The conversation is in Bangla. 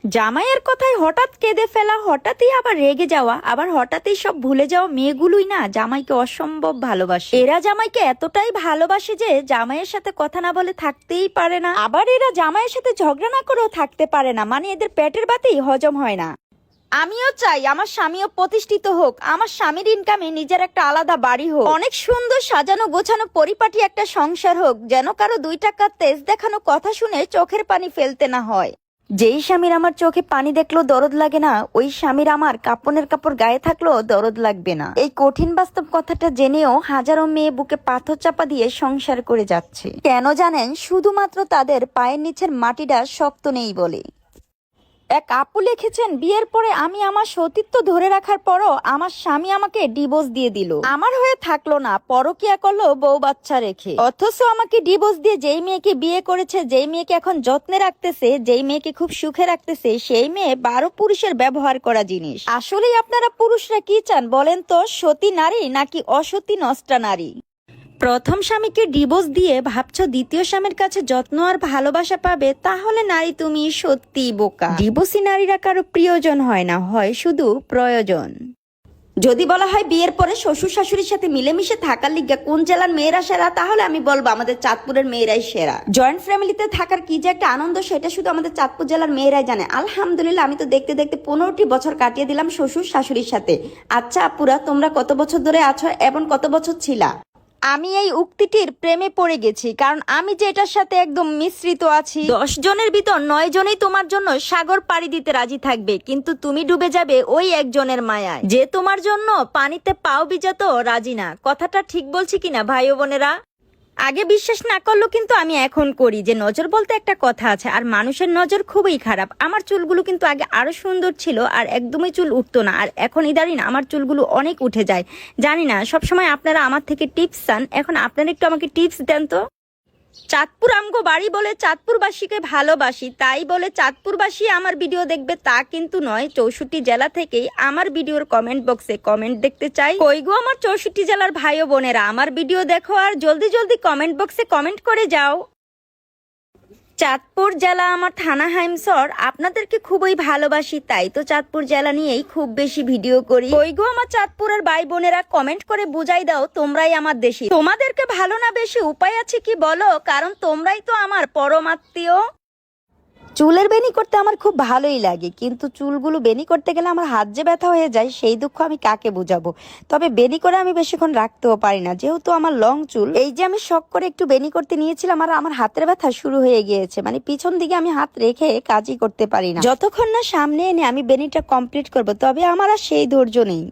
জামাইয়ের কথায় হঠাৎ কেঁদে ফেলা, হঠাৎই আবার রেগে যাওয়া, আবার হঠাৎই সব ভুলে যাওয়া মেয়েগুলোই না জামাইকে অসম্ভব ভালোবাসে। এরা জামাইকে এতটাই ভালোবাসে যে জামাইয়ের সাথে কথা না বলে থাকতেই পারে না, আবার এরা জামাইয়ের সাথে ঝগড়া না করেও থাকতে পারে না, মানে এদের পেটের বাতেই হজম হয় না। আমিও চাই আমার স্বামীও প্রতিষ্ঠিত হোক, আমার স্বামীর ইনকামে নিজের একটা আলাদা বাড়ি হোক, অনেক সুন্দর সাজানো গোছানো পরিপাটি একটা সংসার হোক, যেন কারো 2 টাকার তেজ দেখানো কথা শুনে চোখের পানি ফেলতে না হয়। যেই স্বামীর আমার চোখে পানি দেখলো দরদ লাগে না, ওই স্বামীর আমার কাপড়ের কাপড় গায়ে থাকলেও দরদ লাগবে না। এই কঠিন বাস্তব কথাটা জেনেও হাজারো মেয়ে বুকে পাথর চাপা দিয়ে সংসার করে যাচ্ছে। কেন জানেন? শুধুমাত্র তাদের পায়ের নিচের মাটিটা শক্ত নেই বলে। এক আপু লিখেছেন, বিয়ের পরে আমি আমার সতীত্ব ধরে রাখার পরও আমার স্বামী আমাকে ডিভোর্স দিয়ে দিল, আমার হয়ে থাকলো না, পরকিয়া করলো বউ বাচ্চা রেখে। অথচ আমাকে ডিভোর্স দিয়ে যেই মেয়েকে বিয়ে করেছে, যেই মেয়েকে এখন যত্নে রাখতেছে, যেই মেয়েকে খুব সুখে রাখতেছে, সেই মেয়ে 12 পুরুষের ব্যবহার করা জিনিস। আসলেই আপনারা পুরুষরা কি চান বলেন তো? সতী নারী নাকি অসতী নষ্টা নারী? প্রথম স্বামীকে ডিভোর্স দিয়ে ভাবছো দ্বিতীয় স্বামীর কাছে যত্ন আর ভালোবাসা পাবে, তাহলে নারী তুমি সত্যিই বোকা। ডিভোর্সি নারীরা কারো প্রিয়জন হয় না, হয় শুধু প্রয়োজন। যদি বলা হয় বিয়ের পরে শ্বশুর শাশুড়ির সাথে মিলেমিশে থাকার লিগা কোন জেলার মেয়েরা সেরা, তাহলে আমি বলবো আমাদের চাঁদপুরের মেয়েরাই সেরা। জয়েন্ট ফ্যামিলিতে থাকার কি যে একটা আনন্দ, সেটা শুধু আমাদের চাঁদপুর জেলার মেয়েরাই জানে। আলহামদুলিল্লাহ, আমি তো দেখতে দেখতে 15টি বছর কাটিয়ে দিলাম শ্বশুর শাশুড়ির সাথে। আচ্ছা আপুরা, তোমরা কত বছর ধরে আছো এবং কত বছর ছিলা? আমি এই উক্তিটির প্রেমে পড়ে গেছি, কারণ আমি যে এটার সাথে একদম মিশ্রিত আছি। 10 জনের ভিতর 9 জনই তোমার জন্য সাগর পাড়ি দিতে রাজি থাকবে, কিন্তু তুমি ডুবে যাবে ওই একজনের মায়ায় যে তোমার জন্য পানিতে পাও ভিজাতেও রাজি না। কথাটা ঠিক বলছি কিনা ভাই ও বোনেরা? আগে বিশ্বাস না করলো, কিন্তু আমি এখন করি যে নজর বলতে একটা কথা আছে, আর মানুষের নজর খুবই খারাপ। আমার চুলগুলো কিন্তু আগে আরো সুন্দর ছিল, আর একদমই চুল উঠতো না, আর এখন ইদারিন আমার চুলগুলো অনেক উঠে যায়। জানি না, সবসময় আপনারা আমার থেকে টিপস চান, এখন আপনারা একটু আমাকে টিপস দেন তো। চাঁদপুর আমগো বাড়ি বলে চাঁদপুরবাসীকে ভালোবাসি, তাই বলে চাঁদপুরবাসী আমার ভিডিও দেখবে তা কিন্তু নয়। 64 জেলা থেকেই আমার ভিডিওর কমেন্ট বক্সে কমেন্ট দেখতে চাই। কই গো আমার 64 জেলার ভাই ও বোনেরা, আমার ভিডিও দেখো আর জলদি জলদি কমেন্ট বক্সে কমেন্ট করে যাও। চাঁদপুর জেলা আমার থানা হাইমসর, আপনাদেরকে খুবই ভালোবাসি, তাই তো চাঁদপুর জেলা নিয়েই খুব বেশি ভিডিও করি। কই গো আমার চাঁদপুরের ভাই বোনেরা, কমেন্ট করে বুঝাই দাও তোমরাই আমার দেশি। তোমাদেরকে ভালো না বেশি উপায় আছে কি বলো, কারণ তোমরাই তো আমার পরমাত্মীয়। চুলের বেনি করতে আমার খুব ভালোই লাগে, কিন্তু চুলগুলো বেনি করতে গেলে আমার হাত যে ব্যথা হয়ে যায়, সেই দুঃখ আমি কাকে বুঝাবো। তবে বেনি করে আমি বেশিক্ষণ রাখতেও পারি না, যেহেতু আমার লং চুল। এই যে আমি শখ করে একটু বেনি করতে নিয়েছিলাম, আর আমার হাতের ব্যথা শুরু হয়ে গিয়েছে, মানে পিছন দিকে আমি হাত রেখে কাজই করতে পারি না। যতক্ষণ না সামনে এনে আমি বেনিটা কমপ্লিট করব, তবে আমার আর সেই ধৈর্য নেই।